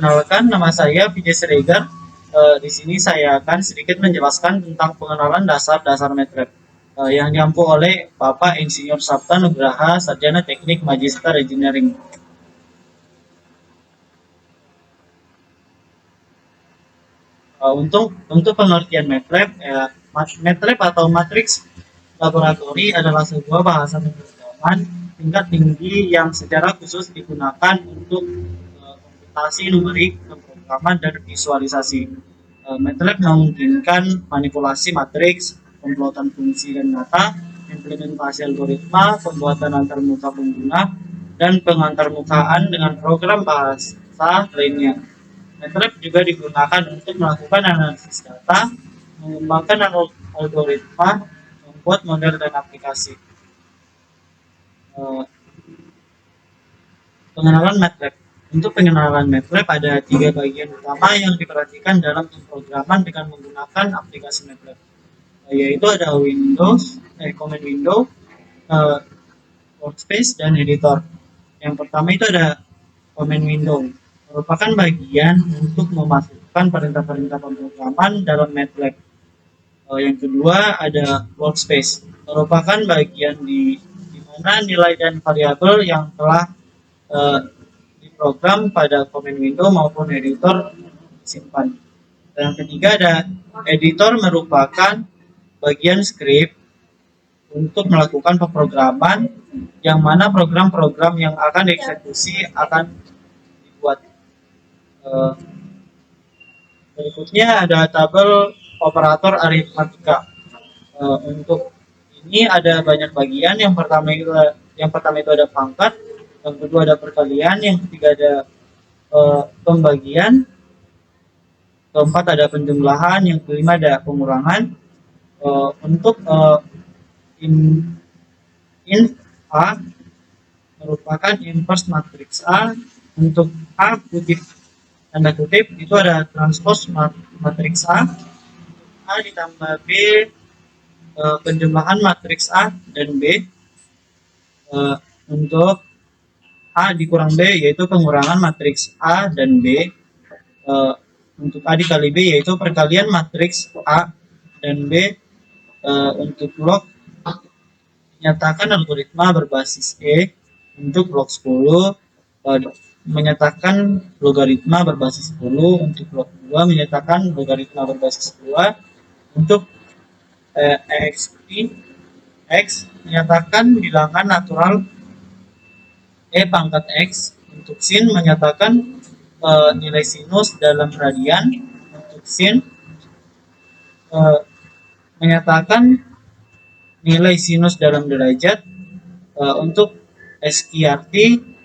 Perkenalkan, nama saya Vijay Siregar. Di sini saya akan sedikit menjelaskan tentang pengenalan dasar-dasar MATLAB yang diampu oleh Bapak Insinyur Sapta Nugraha, Sarjana Teknik Magister Engineering. Untuk pengertian MATLAB, MATLAB atau Matrix Laboratory adalah sebuah bahasa pemrograman tingkat tinggi yang secara khusus digunakan untuk komputasi numerik, pemrograman, dan visualisasi. MATLAB memungkinkan manipulasi matriks, pembuatan fungsi dan data, implementasi algoritma, pembuatan antarmuka pengguna, dan pengantarmukaan dengan program bahasa lainnya. MATLAB juga digunakan untuk melakukan analisis data, mengembangkan algoritma, membuat model dan aplikasi. Pengenalan MATLAB. Untuk pengenalan MATLAB ada 3 bagian utama yang diperhatikan dalam pemrograman dengan menggunakan aplikasi MATLAB, yaitu ada command window, workspace, dan editor. Yang pertama itu ada command window, merupakan bagian untuk memasukkan perintah-perintah pemrograman dalam MATLAB. Yang kedua ada workspace, merupakan bagian di mana nilai dan variabel yang telah diprogram pada command window maupun editor disimpan. Dan yang ketiga ada editor, merupakan bagian script untuk melakukan pemrograman yang mana program-program yang akan dieksekusi akan dibuat. Berikutnya ada tabel operator aritmatika. Untuk ini ada banyak bagian. Yang pertama itu ada pangkat, yang kedua ada perkalian, yang ketiga ada pembagian, keempat ada penjumlahan, yang kelima ada pengurangan. Untuk in A merupakan inverse matriks A. Untuk A tanda kutip itu ada transpose matriks A. A ditambah B, penjumlahan matriks A dan B. Untuk A dikurang B yaitu pengurangan matriks A dan B. Untuk A dikali B yaitu perkalian matriks A dan B. Untuk blok menyatakan algoritma berbasis E. Untuk blok 10 menyatakan logaritma berbasis 10. Untuk blok 2 menyatakan logaritma berbasis 2. Untuk X menyatakan bilangan natural E pangkat X. Untuk sin menyatakan nilai sinus dalam radian. Untuk sin menyatakan nilai sinus dalam derajat. Untuk SQRT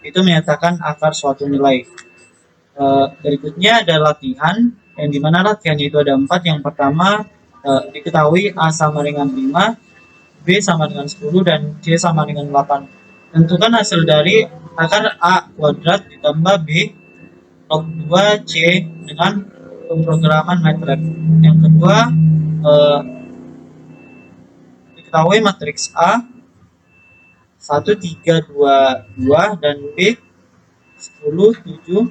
itu menyatakan akar suatu nilai. Berikutnya ada latihan, yang dimana latihannya itu ada 4. Yang pertama diketahui A sama dengan 5, B sama dengan 10, dan C sama dengan 8. Tentukan hasil dari akar A kuadrat ditambah B log 2 C dengan pemrograman MATLAB. Yang kedua diketahui matriks A 1, 3, 2, 2 dan B 10, 7, 2,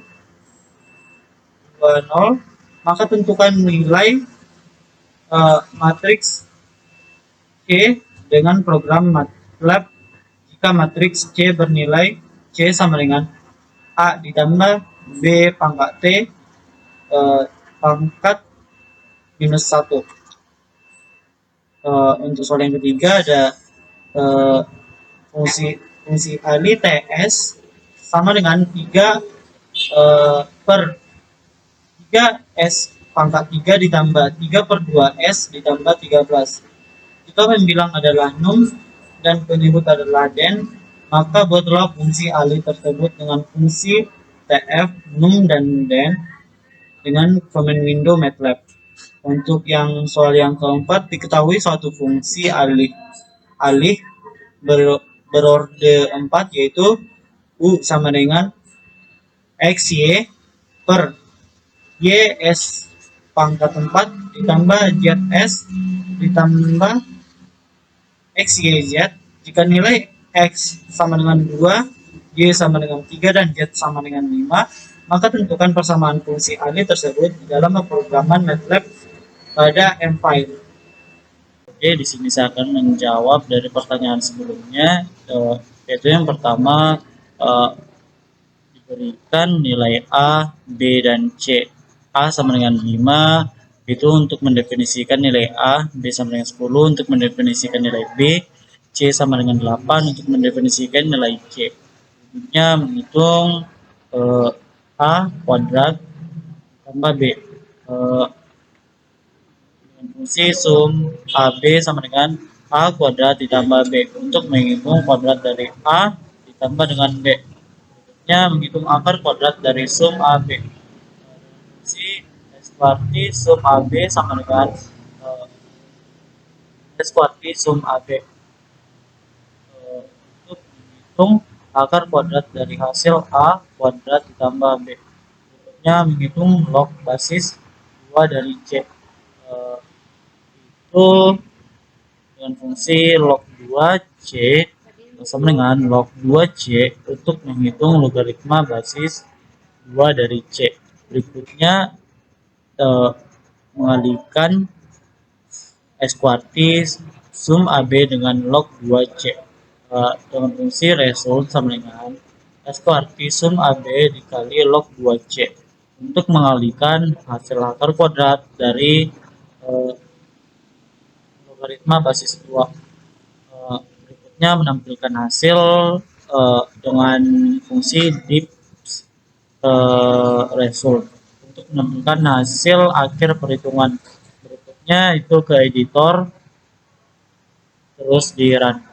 0. Maka tentukan nilai matriks C dengan program MATLAB jika matriks C bernilai C sama dengan A ditambah B pangkat T pangkat minus 1. Untuk soal yang ketiga ada fungsi kali TS sama dengan 3 per 3S pangkat 3 ditambah 3 per 2S ditambah 13. Jika pembilang adalah num dan penyebut adalah den, maka buatlah fungsi alih tersebut dengan fungsi TF, num, dan den dengan command window MATLAB. Untuk yang soal yang keempat, diketahui suatu fungsi alih berorde 4 yaitu U sama dengan XY per YS pangkat 4 ditambah ZS ditambah XYZ. Jika nilai X sama dengan 2, Y sama dengan 3, dan Z sama dengan 5, Maka tentukan persamaan fungsi AB tersebut dalam pemrograman MATLAB pada M-file. Oke, di sini saya akan menjawab dari pertanyaan sebelumnya, yaitu yang pertama, diberikan nilai A, B, dan C. A sama dengan 5, itu untuk mendefinisikan nilai A, B sama dengan 10 untuk mendefinisikan nilai B, C sama dengan 8 untuk mendefinisikan nilai C. Berikutnya menghitung A kuadrat tambah B. Dengan fungsi sum AB sama dengan A kuadrat ditambah B untuk menghitung kuadrat dari A ditambah dengan B. Berikutnya menghitung akar kuadrat dari sum AB. Fungsi S kuarti sum AB sama dengan S kuarti sum AB. Untuk menghitung akar kuadrat dari hasil A kuadrat ditambah B. Berikutnya menghitung log basis 2 dari C. Itu dengan fungsi log 2C sama dengan log 2C untuk menghitung logaritma basis 2 dari C. Berikutnya mengalihkan S kuartis sum AB dengan log 2C dengan fungsi result sama dengan S kuartis sum AB dikali log 2C untuk mengalihkan hasil akar kuadrat dari logaritma basis 2. Berikutnya menampilkan hasil dengan fungsi dips result untuk menampilkan hasil akhir perhitungan. Berikutnya itu ke editor, terus di run.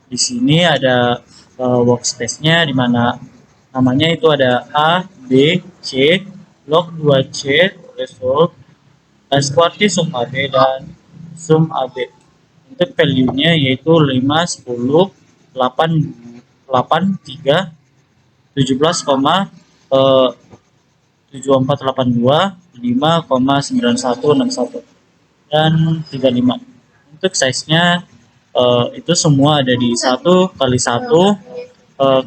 Di sini ada workspace-nya di mana namanya itu ada A, B, C, log 2C, result, S kuartis sum AB dan sum AB. Untuk value-nya yaitu 5, 10, 8, 8, 3, 17,7482, 5,9161 dan 35. Untuk size-nya itu semua ada di 1x1.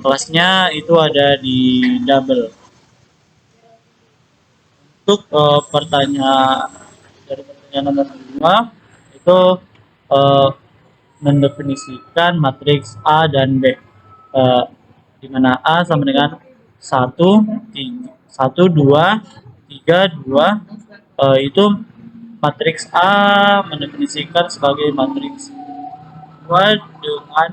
Kelasnya itu ada di double. Untuk pertanyaan nomor 2 itu mendefinisikan matriks A dan B, di mana A sama dengan 1, 2, 3, 2, itu matriks A mendefinisikan sebagai matriks 2 dengan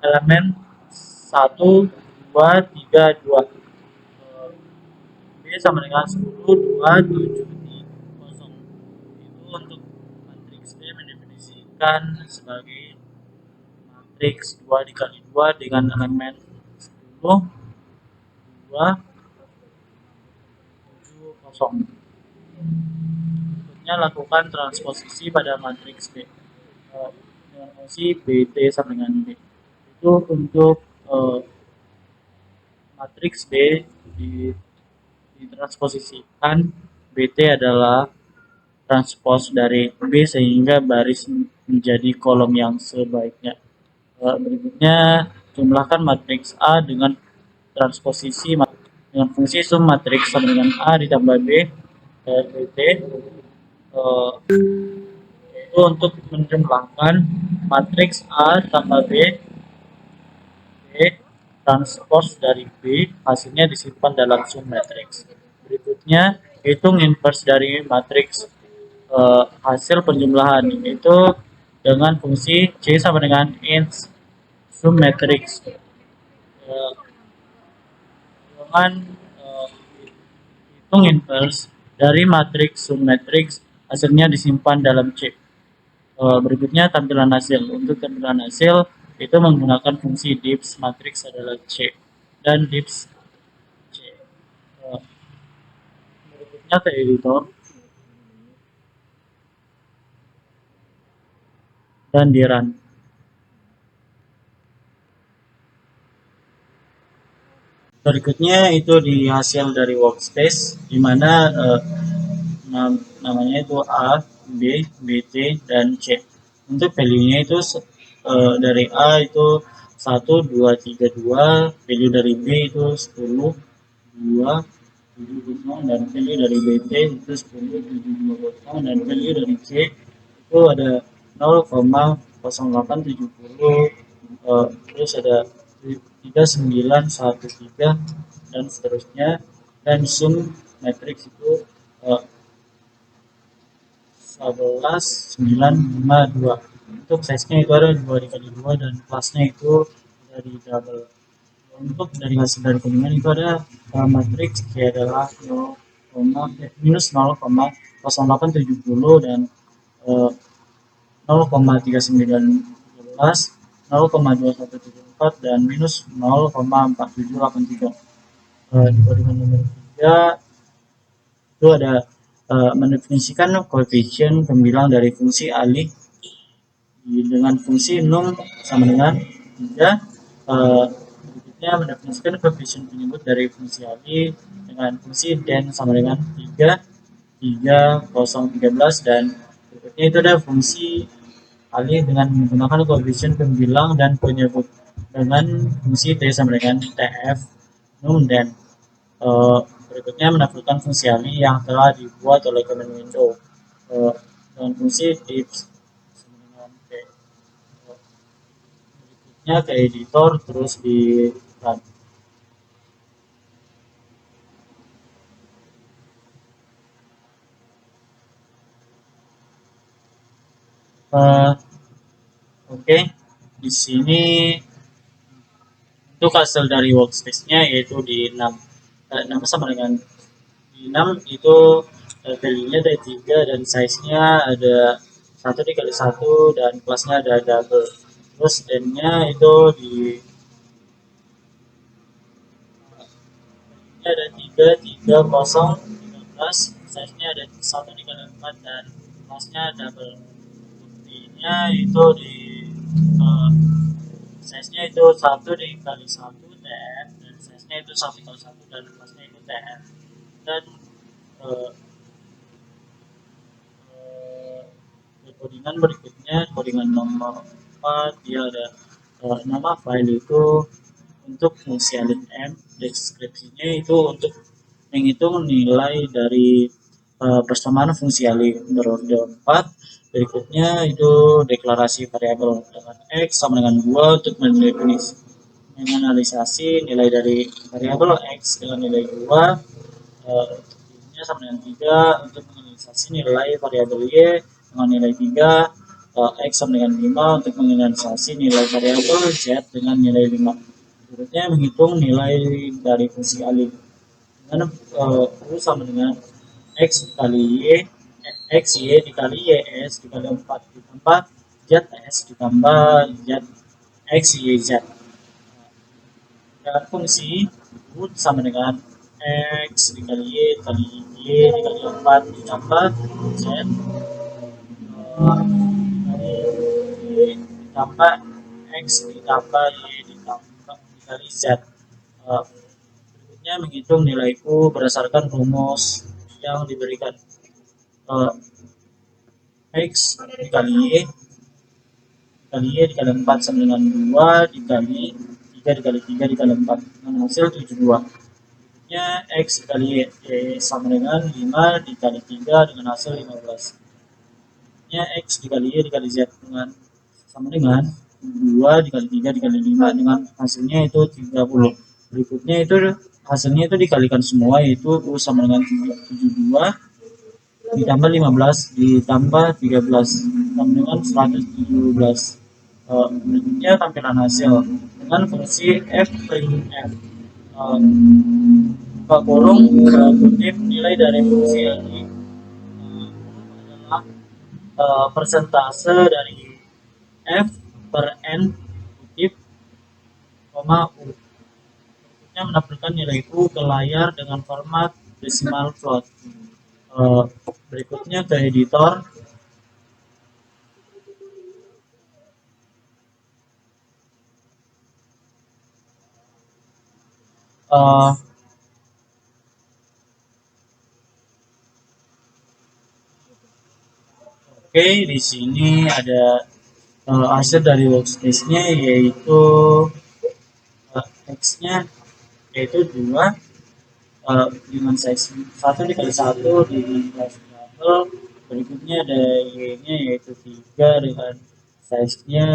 elemen 1, 2, 3, 2. B sama dengan 10, 2, 7, 0. Itu untuk matriks B mendefinisikan sebagai matriks 2 dikali 2 dengan elemen 10, 2, 7, 0. Berikutnya lakukan transposisi pada matriks B dengan fungsi BT sama dengan B. Itu untuk matriks B ditransposisikan. BT adalah transpos dari B sehingga baris menjadi kolom yang sebaiknya. Berikutnya jumlahkan matriks A dengan transposisi dengan fungsi sum matriks sama dengan A ditambah B BT, itu untuk menjumlahkan matriks A tambah B transpos dari B, hasilnya disimpan dalam sum matriks. Berikutnya hitung inverse dari matriks hasil penjumlahan, itu dengan fungsi C sama dengan int sum matriks. Dengan hitung inverse dari matriks sum matriks, hasilnya disimpan dalam C. Berikutnya tampilan hasil. Untuk tampilan hasil itu menggunakan fungsi dips matriks adalah C dan dips C. Berikutnya ke editor dan di run. Berikutnya itu di hasil dari workspace, di mana namanya itu A, B, BT, dan C. Untuk value-nya itu dari A itu 1, 2, 3, 2, value dari B itu 10, 2, 7, 0, dan value dari BT itu 10, 7, 2, 0, dan value dari C itu ada 0,0870, terus ada 3913 dan seterusnya, dan sum matriks itu 11,952. Untuk size-nya itu ada 2 dikali 2 dan kelasnya itu dari double. Untuk dari hasil dari kandungan itu ada matriks C adalah 0, minus 0,0870 dan 0,3911, 0,2174 dan minus 0,4783. Di kandungan nomor 3 itu ada mendefinisikan koefisien pembilang dari fungsi alih dengan fungsi num sama dengan 3. Berikutnya mendefinisikan koefisien penyebut dari fungsi alih dengan fungsi den sama dengan 3, 3, 0, 13, dan berikutnya itu ada fungsi alih dengan menggunakan koefisien pembilang dan penyebut dengan fungsi t sama dengan tf num den. Berikutnya menampilkan fungsi alih yang telah dibuat oleh command window dengan fungsi tips sama dengan t. Berikutnya ke editor terus di run. Oke, di sini untuk hasil dari workspace-nya yaitu di 6. 6 sama dengan di 6 itu value-nya ada 3 dan size-nya ada 1 dikali 1 dan kelasnya ada double. Terus n-nya itu di ada 3, 3, 0, 13, size-nya ada 1 dikali 4 dan kelasnya double. Buktinya itu di size-nya itu 1 dikali 1 TF dan size-nya itu 1 kali 1 dan kelasnya itu TF. Dan codingan berikutnya, codingan nomor 4, dia ada nama file itu untuk fungsi alih m, deskripsinya itu untuk menghitung nilai dari persamaan fungsi alih berorder 4. Berikutnya itu deklarasi variabel dengan x sama dengan 2 untuk menganalisasi nilai dari variabel x dengan nilai 2, ini sama dengan 3 untuk menganalisasi nilai variabel y dengan nilai 3, x sama dengan 5 untuk menganalisasi nilai variabel z dengan nilai 5. Berikutnya menghitung nilai dari fungsi alih dengan u sama dengan x dikali y, x y dikali ys dikali 4 ditambah zs ditambah z x y z. Dan fungsi u sama dengan x dikali y dikali 4 ditambah z dikali y ditambah x ditambah y ditambah dikali z. Berikutnya menghitung nilai u berdasarkan rumus yang diberikan. X dikali y dikali 4 sama dengan 2 dikali 3 dikali 3 dikali 4 dengan hasil 72. Berikutnya x dikali y sama dengan 5 dikali 3 dengan hasil 15. Berikutnya x dikali y dikali z dengan sama dengan 2 dikali 3 dikali 5 dengan hasilnya itu 30. Berikutnya itu hasilnya itu dikalikan semua, yaitu u sama dengan 72 ditambah 15 ditambah 13 sama dengan 117. Berikutnya tampilan hasil dengan fungsi f print f, buka kurung kutip nilai dari fungsi ini adalah persentase dari f per n kutip koma u. Berikutnya menampilkan nilai u ke layar dengan format decimal float. Berikutnya ke editor. Oke, di sini ada hasil dari workspace-nya yaitu teksnya yaitu dua dengan size satu dikali satu dengan kelas double, berikutnya ada y-nya yaitu 3 dengan size-nya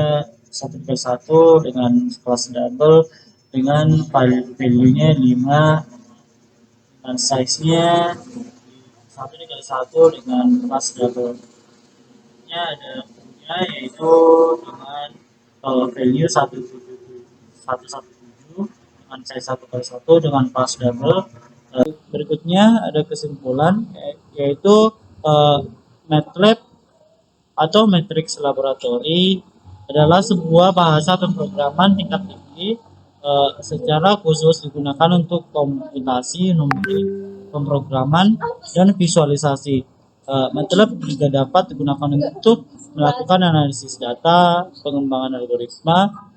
satu dikali satu dengan kelas double dengan value-nya 5 dengan size-nya satu dikali satu dengan kelas double nya ada punya yaitu dengan value 117 dengan size satu kali satu dengan kelas double. Berikutnya ada kesimpulan yaitu MATLAB atau Matrix Laboratory adalah sebuah bahasa pemrograman tingkat tinggi secara khusus digunakan untuk komputasi, numerik, pemrograman, dan visualisasi. MATLAB juga dapat digunakan untuk melakukan analisis data, pengembangan algoritma,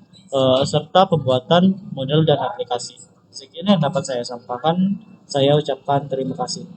serta pembuatan model dan aplikasi. Sekian yang dapat saya sampaikan. Saya ucapkan terima kasih.